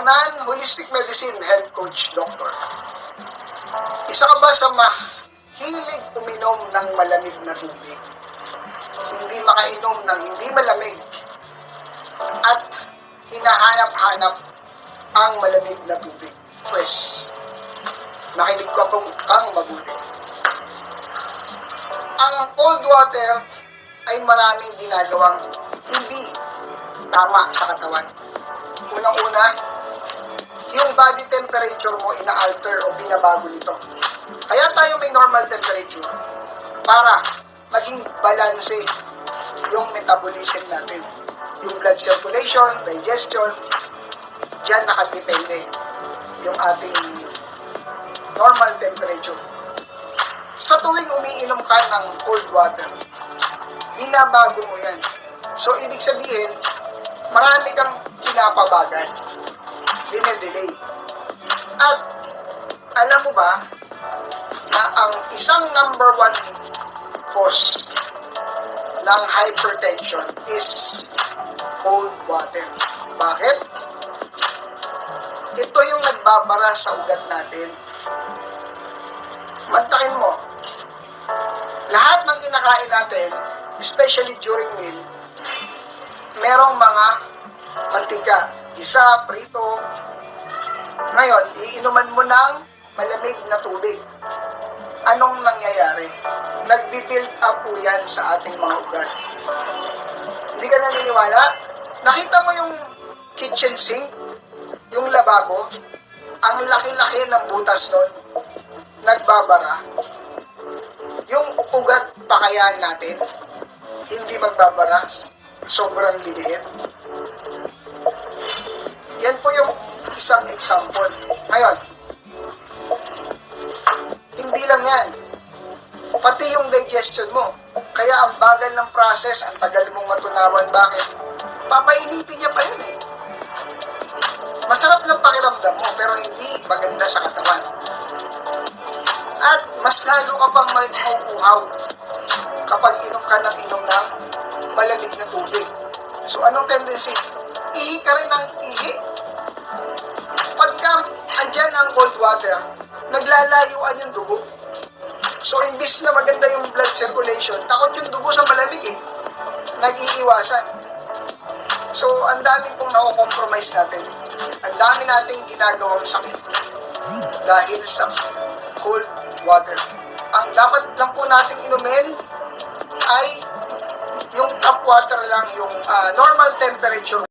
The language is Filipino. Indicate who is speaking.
Speaker 1: non-holistic medicine health coach doctor. Isa ka ba sa mahilig uminom ng malamig na tubig? Hindi makainom ng hindi malamig at hinahanap-hanap ang malamig na tubig? Pues, makinig ka pong kang mabuti. Ang cold water ay maraming ginagawang hindi tama sa katawan. Unang-una, yung body temperature mo ina-alter o binabago nito. Kaya tayo may normal temperature para maging balanse yung metabolism natin. Yung blood circulation, digestion, dyan nakadepende yung ating normal temperature. Sa tuwing umiinom ka ng cold water, binabago mo yan. So, ibig sabihin, marami kang pinapabagal, dinedelay. At, alam mo ba, na ang isang number one cause ng hypertension is cold water. Bakit? Ito yung nagbabara sa ugat natin. Mantakin mo, lahat ng kinakain natin, especially during meal, merong mga mantika, isa, prito. Ngayon, iinuman mo ng malamig na tubig. Anong nangyayari? Nag-build up po yan sa ating mga ugat. Hindi ka naniniwala? Nakita mo yung kitchen sink, yung lababo, ang laki-laki ng butas doon, nagbabara. Yung ugat pakayan natin, hindi magbabara, sobrang liliit. Yan po yung isang example. Ngayon, hindi lang yan. Pati yung digestion mo. Kaya ang bagal ng process, ang tagal mong matunawan. Bakit? Papainitin niya pa yun eh. Masarap lang pakiramdam mo, pero hindi maganda sa katawan. At mas lalo ka pang mauuhaw kapag inom ka ng malamig na tubig. So anong tendency? Ihi ka rin ng ihi. Pagka andyan ang cold water, naglalayuan yung dugo. So imbis na maganda yung blood circulation, takot yung dugo sa malamig eh. Nag-iiwasan. So ang daming pong nako-compromise natin. Ang dami nating ginagawang sakit dahil sa cold water. Ang dapat lang po nating inumin ay yung tap water lang, yung normal temperature.